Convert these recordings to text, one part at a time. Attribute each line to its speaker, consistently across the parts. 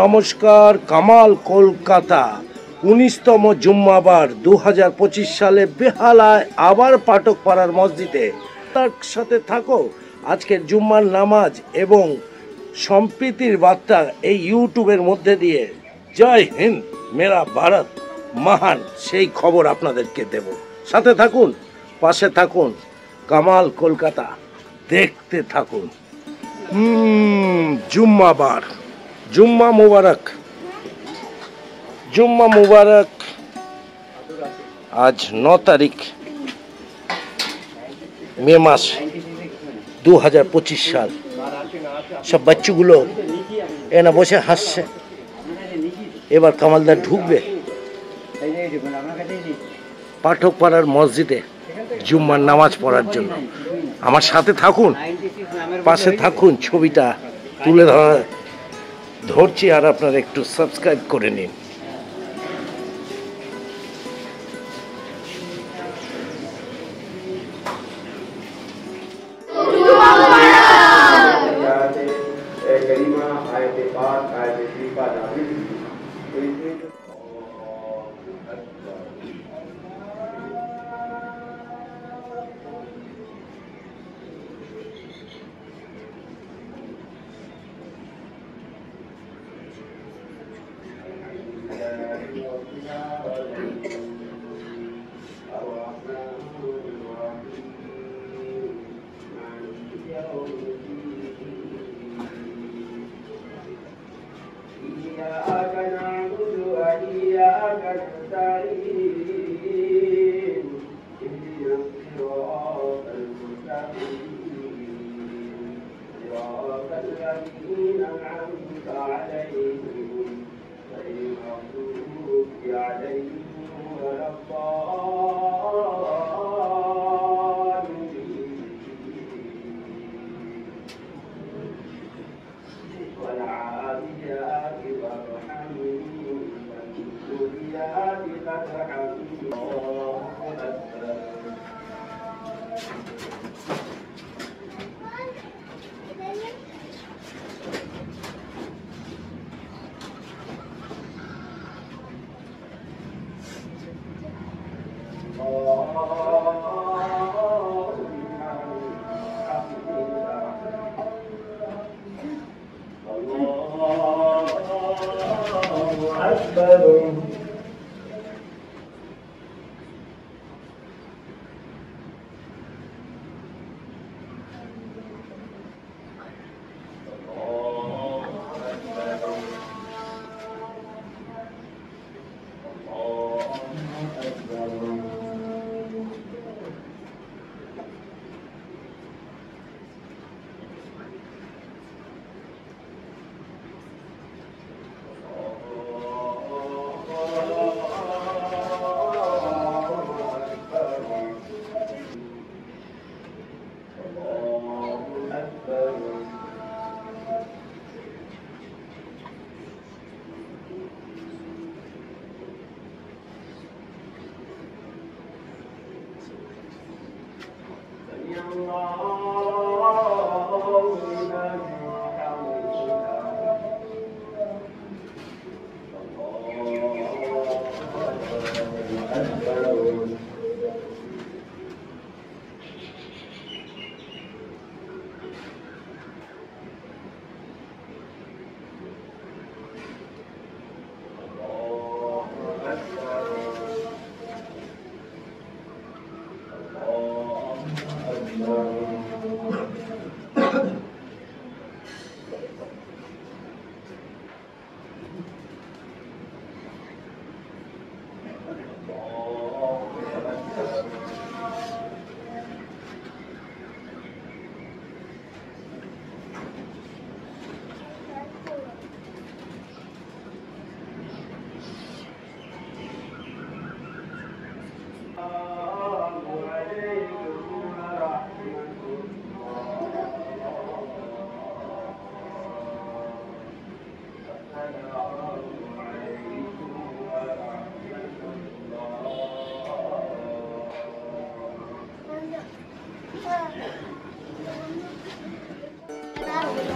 Speaker 1: নমস্কার। কামাল কলকাতা 19তম জুম্মাবার 2025 সালে বেহালায় আবার পাঠকপাড়ার মসজিদে তার সাথে থাকো। আজকের জুম্মার নামাজ এবং সম্প্রীতির বার্তা এই ইউটিউবের মধ্যে দিয়ে জয় হিন্দ মেরা ভারত মহান সেই খবর আপনাদেরকে দেব। সাথে থাকুন, পাশে থাকুন। কামাল কলকাতা দেখতে থাকুন। জুম্মাবার, জুম্মা মুবারক, জুম্মা মুবারক। আজ 9 তারিখ মে মাস 2025 সাল। সব বাচ্চাগুলো এনা বসে হাসছে। এবার কামালদার ঢুকবে পাঠকপাড়ার মসজিদে জুম্মার নামাজ পড়ার জন্য। আমার সাথে থাকুন, পাশে থাকুন। ছবিটা তুলে ধরছি আর আপনারা একটু সাবস্ক্রাইব করে নিন।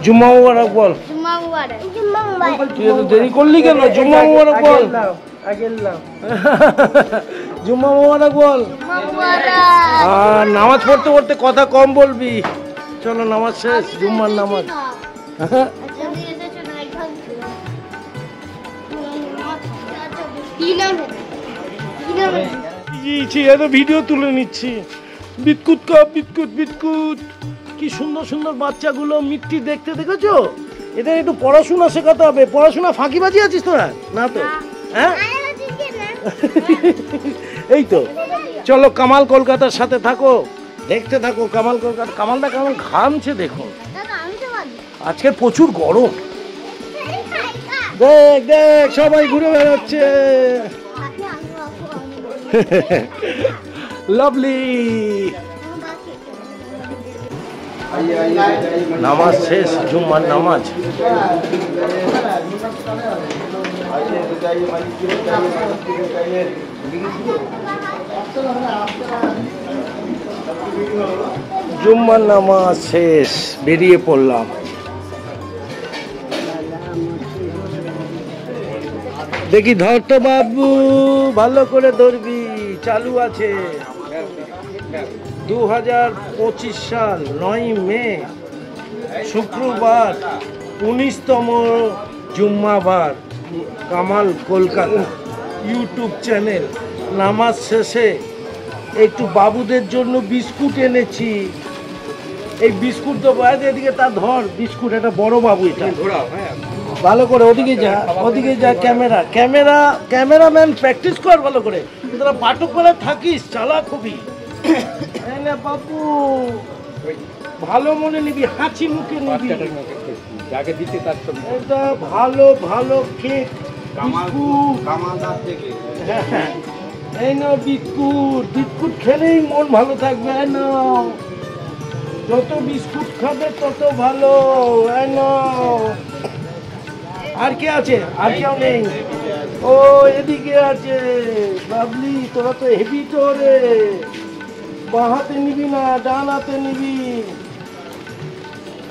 Speaker 1: जुम्मा मुबारक बोल। তুই এত দেরি করলি কেন? জুম্মা মুবারক বল। জুম্মা মুবারক বল। আর নামাজ পড়তে পড়তে কথা কম বলবি। চলো নামাজ শেষ, জুম্মার নামাজ। ভিডিও তুলে নিচ্ছি। Biscuit cup, biscuit biscuit. কি সুন্দর সুন্দর বাচ্চাগুলো মিষ্টি দেখতে, দেখেছো? এটা একটু পড়াশোনা শেখাতে হবে। পড়াশোনা ফাঁকিবাজি আছিস তোরা? না তো। হ্যাঁ এই তো। চলো কামাল কলকাতার সাথে থাকো, দেখতে থাকো কামাল কলকাতা। কামালটা কেমন ঘামছে দেখুন, আজকে প্রচুর গরম। দেখ দেখ সবাই ঘুরে বেড়াচ্ছে। লাভলি। নামাজ শেষ, জুম্মার নামাজ। জুম্মার নামাজ শেষ, বেরিয়ে পড়লাম। দেখি ধর তো বাবু, ভালো করে ধরবি, চালু আছে। 2025 সাল 9 মে শুক্রবার, 19তম জুম্মাবার। Kamal Kolkata YouTube channel. নামাজ শেষে একটু বাবুদের জন্য বিস্কুট এনেছি। এই বিস্কুট দেবো। এদিকে তা ধর বিস্কুট, এটা বড় বাবু। এটা ভালো করে ওদিকে যা, ওদিকে যা। ক্যামেরা ক্যামেরা ক্যামেরাম্যান প্র্যাকটিস কর ভালো করে। তোরা পাঠক করে থাকিস, চালাক হবি। বাবু ভালো মনে নিবি, হাঁচি মুখে নিবি। এটা ভালো ভালো কেক, এই নাও বিস্কুট। বিস্কুট খেলেই মন ভালো থাকবে। যত বিস্কুট খাবে তত ভালো। আর কে আছে? আর কেউ নেই? ও এদিকে আছে বাবলি। তোরা তো হেভি তো রে। বাঁ হাতে নিবি না, ডান হাতে নিবি।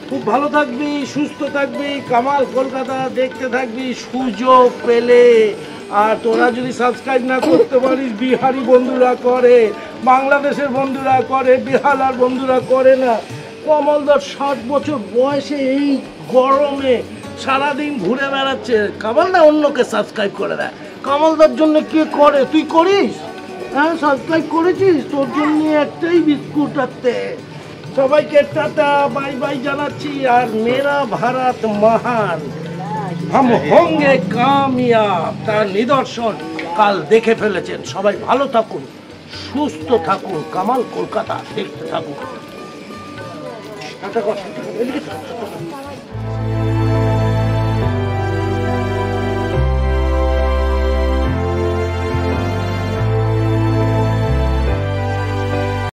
Speaker 1: খুব ভালো থাকবি, সুস্থ থাকবি, কামাল কলকাতা দেখতে থাকবি সুযোগ পেলে। আর তোরা যদি সাবস্ক্রাইব না করতে পারিস, বিহারি বন্ধুরা করে, বাংলাদেশের বন্ধুরা করে, বিহালার বন্ধুরা করে না। কমলদার 60 বছর বয়সে এই গরমে সারাদিন ঘুরে বেড়াচ্ছে। কামাল না অন্যকে সাবস্ক্রাইব করে দেয়। কামালদার জন্য কে করে? তুই করিস? হ্যাঁ সাবস্ক্রাইব করেছিস? তোর জন্য একটাই বিস্কুট আছে। সবাইকে টাটা বাই বাই জানাচ্ছি। আর মেরা ভারত মহান, হাম হোঙ্গে কামিয়াব, তার নিদর্শন কাল দেখে ফেলেছেন। সবাই ভালো থাকুন, সুস্থ থাকুন, কামাল কলকাতা দেখতে থাকুন। টাটা।